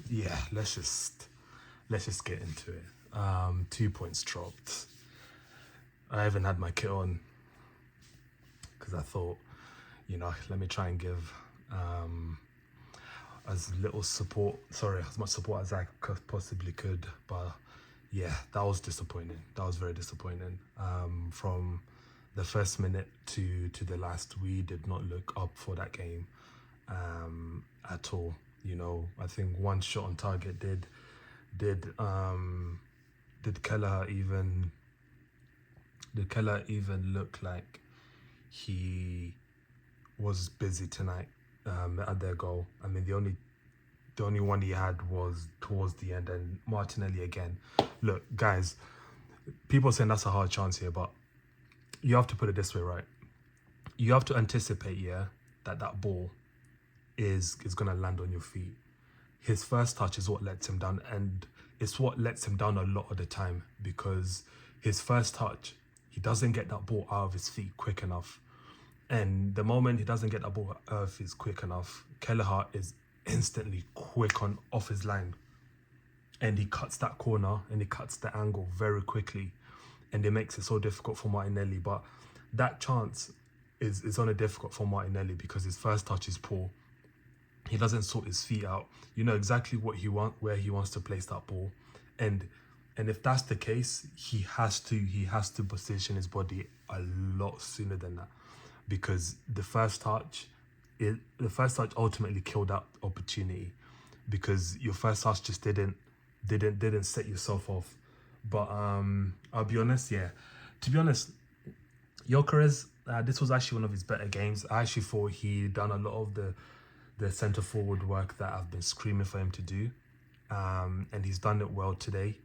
Yeah, let's just get into it. 2 points dropped. I even had my kit on because I thought, let me try and give as little support, as much support as I possibly could. But yeah, that was disappointing. That was very disappointing. From the first minute to the last, we did not look up for that game at all. I think one shot on target did did Keller even look like he was busy tonight at their goal? I mean, the only one he had was towards the end, and Martinelli again. Look, guys, people saying that's a hard chance here, but you have to put it this way, right? You have to anticipate, that ball is gonna land on your feet. His first touch is what lets him down, and it's what lets him down a lot of the time, because his first touch, he doesn't get that ball out of his feet quick enough. And the moment he doesn't get that ball out of his quick enough, Kelleher is instantly quick on off his line, and he cuts that corner and he cuts the angle very quickly, and it makes it so difficult for Martinelli. But that chance is only difficult for Martinelli because his first touch is poor. He doesn't sort his feet out. You know exactly where he wants to place that ball, and if that's the case, he has to position his body a lot sooner than that, because the first touch ultimately killed that opportunity, because your first touch just didn't set yourself off. But I'll be honest, to be honest, Gyökeres, this was actually one of his better games. I actually thought he done a lot of the centre forward work that I've been screaming for him to do, and he's done it well today.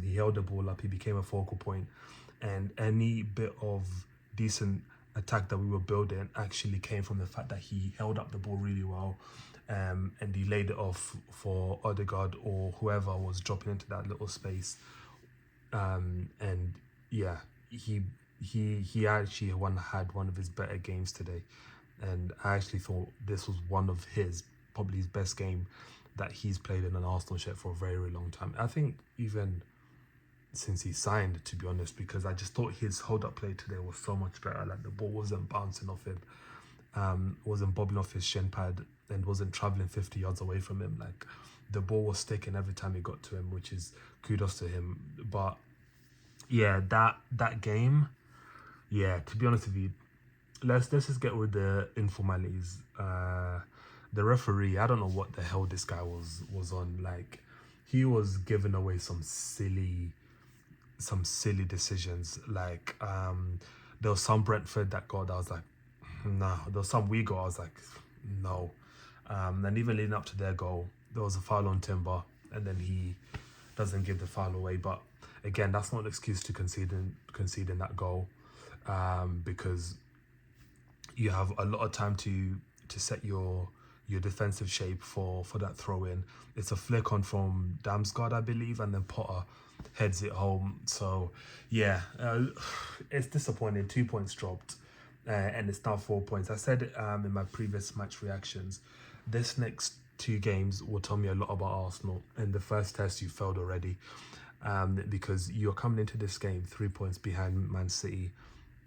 He held the ball up, he became a focal point, and any bit of decent attack that we were building actually came from the fact that he held up the ball really well, and he laid it off for Odegaard or whoever was dropping into that little space. And yeah, he actually had one of his better games today, and I actually thought this was one of probably his best game that he's played in an Arsenal shirt for a very, very long time. I think even since he signed, to be honest, because I just thought his hold-up play today was so much better. Like, the ball wasn't bouncing off him, wasn't bobbing off his shin pad, and wasn't travelling 50 yards away from him. Like, the ball was sticking every time he got to him, which is kudos to him. But yeah, that game, to be honest with you, let's just get with the informalities. The referee, I don't know what the hell this guy was on. Like, he was giving away some silly decisions. Like, there was some Brentford that got, I was like, no. There was some we got, I was like, no. And even leading up to their goal, there was a foul on Timber, and then he doesn't give the foul away. But again, that's not an excuse to conceding that goal, because you have a lot of time to set your defensive shape for that throw in. It's a flick on from Damsgaard, I believe, and then Potter heads it home. So yeah, it's disappointing. 2 points dropped, and it's now 4 points. I said in my previous match reactions, this next 2 games will tell me a lot about Arsenal. In the first test, you failed already, because you're coming into this game 3 points behind Man City,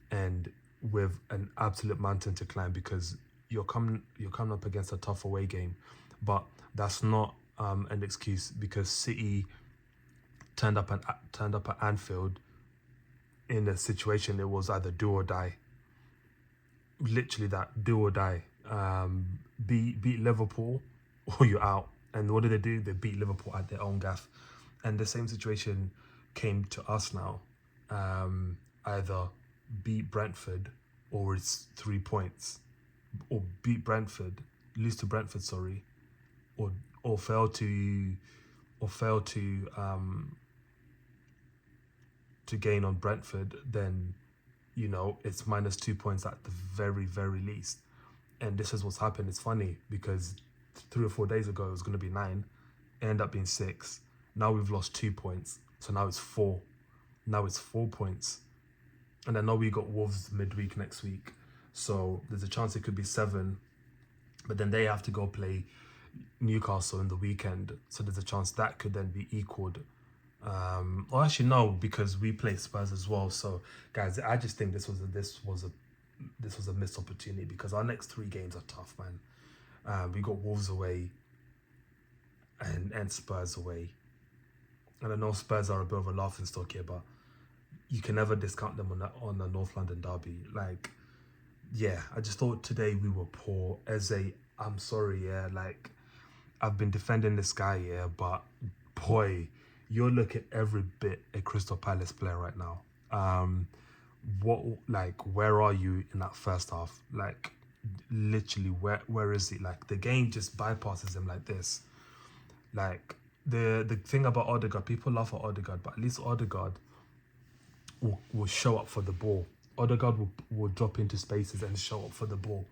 and with an absolute mountain to climb, because you're coming up against a tough away game. But that's not an excuse, because City turned up at Anfield in a situation it was either do or die. Literally that, do or die. Beat Liverpool or you're out. And what did they do? They beat Liverpool at their own gaff. And the same situation came to us now. Either beat Brentford or it's 3 points, or beat Brentford, lose to Brentford, or fail to gain on Brentford, then it's -2 points at the very, very least. And this is what's happened. It's funny because 3 or 4 days ago it was going to be 9, it ended up being 6. Now we've lost 2 points, so now it's 4. Now it's 4 points, and I know we got Wolves midweek next week, so there's a chance it could be 7. But then they have to go play, Newcastle in the weekend, so there's a chance that could then be equaled. Well, actually no, because we play Spurs as well. So, guys, I just think this was a missed opportunity because our next three games are tough, man. We got Wolves away and Spurs away, and I know Spurs are a bit of a laughing stock here, but you can never discount them on the North London derby. Like, yeah, I just thought today we were poor. I'm sorry, yeah, like I've been defending this guy, yeah, but boy, you're looking every bit a Crystal Palace player right now. What like where are you in that first half? Like literally where is he? Like the game just bypasses him like this. Like the thing about Odegaard, people laugh at Odegaard, but at least Odegaard will show up for the ball. Odegaard will drop into spaces and show up for the ball.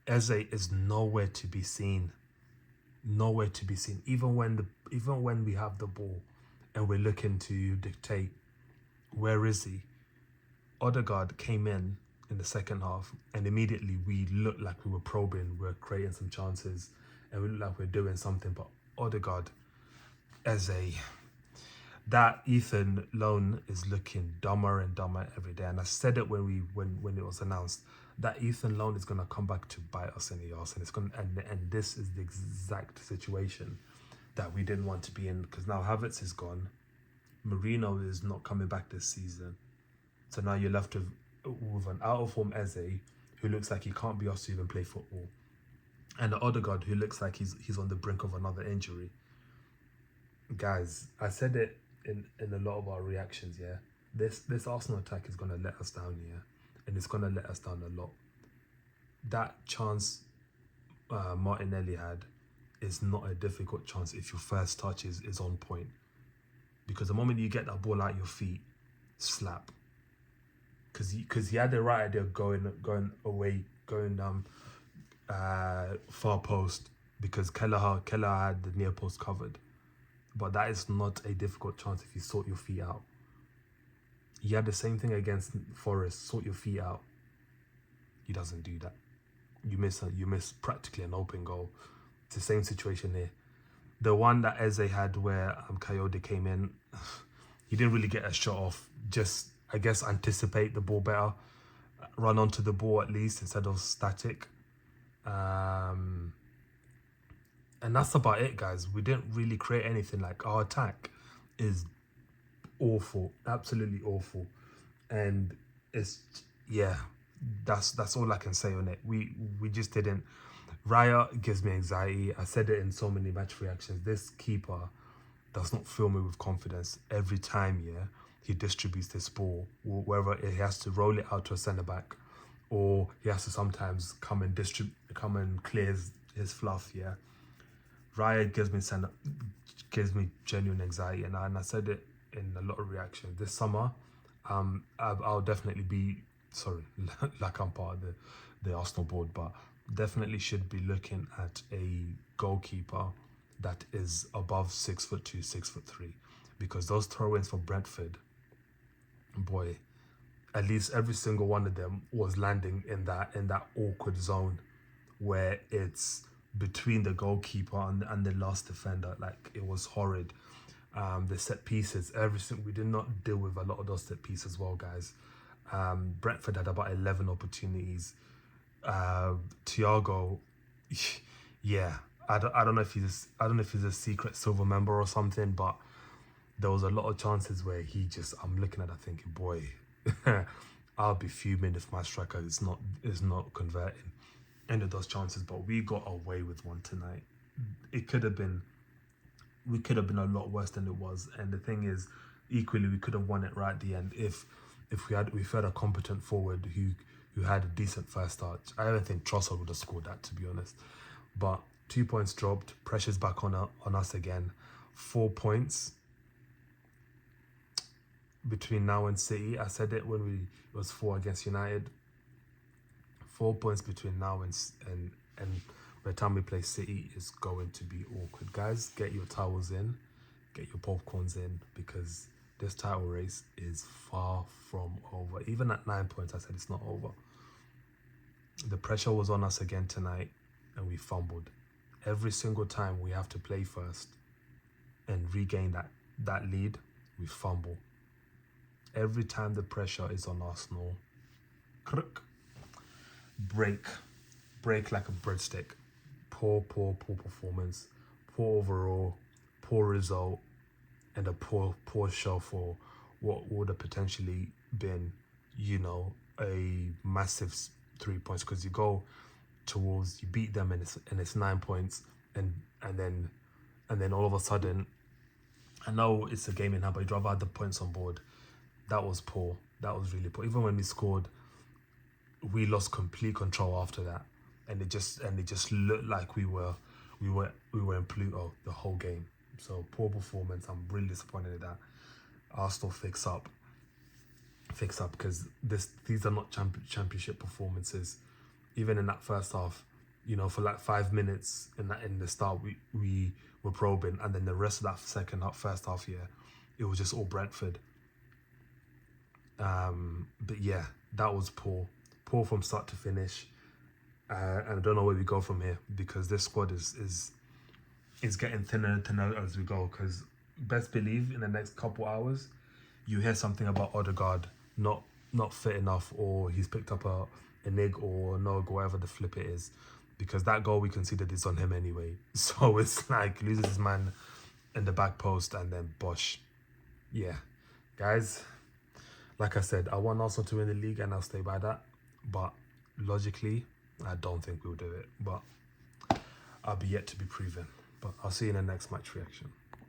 Eze is nowhere to be seen. Nowhere to be seen. Even when we have the ball and we're looking to dictate, where is he? Odegaard came in the second half, and immediately we looked like we were probing, we are creating some chances, and we looked like we are doing something. But Odegaard, Eze, that Ethan loan is looking dumber and dumber every day. And I said it when it was announced that Ethan loan is gonna come back to bite us in the arse, and it's gonna and this is the exact situation that we didn't want to be in, because now Havertz is gone, Marino is not coming back this season, so now you're left with an out of form Eze who looks like he can't be asked to even play football, and the Odegaard who looks like he's on the brink of another injury. Guys, I said it in a lot of our reactions, yeah. This Arsenal attack is gonna let us down, yeah, and it's gonna let us down a lot. That chance Martinelli had is not a difficult chance if your first touch is on point, because the moment you get that ball out your feet, slap. Because he had the right idea of going away, going far post, because Kelleher had the near post covered. But that is not a difficult chance if you sort your feet out. He had the same thing against Forest, sort your feet out. He doesn't do that. You miss practically an open goal. It's the same situation here. The one that Eze had where Coyote came in, he didn't really get a shot off. Just, I guess, anticipate the ball better. Run onto the ball at least instead of static. And that's about it, guys. We didn't really create anything. Like, our attack is awful, absolutely awful, and it's, yeah, that's all I can say on it. We just didn't. Raya gives me anxiety. I said it in so many match reactions. This keeper does not fill me with confidence. Every time, yeah, he distributes this ball, whether he has to roll it out to a centre back, or he has to sometimes come and clear his fluff, yeah. Raya gives me genuine anxiety, and I said it in a lot of reactions. This summer, I'll definitely be sorry, like I'm part of the Arsenal board, but definitely should be looking at a goalkeeper that is above 6'2", 6'3", because those throw-ins for Brentford, boy, at least every single one of them was landing in that awkward zone where it's between the goalkeeper and the last defender. Like, it was horrid. The set pieces, everything, we did not deal with a lot of those set pieces as well, guys. Brentford had about 11 opportunities. Thiago, yeah, I don't know if he's a secret silver member or something, but there was a lot of chances where I'm looking at that thinking, boy, I'll be fuming if my striker is not converting any of those chances. But we got away with one tonight. We could have been a lot worse than it was. And the thing is, equally, we could have won it right at the end if we had a competent forward who had a decent first touch. I don't think Trossard would have scored that, to be honest. But 2 points dropped, pressure's back on us again. 4 points between now and City. I said it when it was 4 against United. 4 points between now and by the time we play City is going to be awkward. Guys, get your towels in, get your popcorns in, because this title race is far from over. Even at 9 points, I said it's not over. The pressure was on us again tonight, and we fumbled. Every single time we have to play first and regain that lead, we fumble. Every time the pressure is on Arsenal, break like a breadstick. Poor performance, poor overall, poor result, and a poor show for what would have potentially been, a massive 3 points, because you beat them and it's 9 points, and then all of a sudden, I know it's a game in hand, but you'd rather have the points on board. That was poor. That was really poor. Even when we scored, we lost complete control after that, and it just looked like we were in Pluto the whole game. So poor performance. I'm really disappointed at that. Arsenal fix up, because these are not championship performances. Even in that first half, for like 5 minutes in the start, we were probing, and then the rest of that first half, it was just all Brentford. But yeah, that was poor from start to finish, and I don't know where we go from here, because this squad is getting thinner and thinner as we go. Because best believe in the next couple hours, you hear something about Odegaard not fit enough, or he's picked up a nig or a nog, whatever the flip it is, because that goal we conceded is on him anyway. So it's like loses his man in the back post, and then bosh. Yeah, guys, like I said, I want Arsenal to win the league, and I'll stay by that. But logically, I don't think we'll do it. But I'll be yet to be proven. But I'll see you in the next match reaction.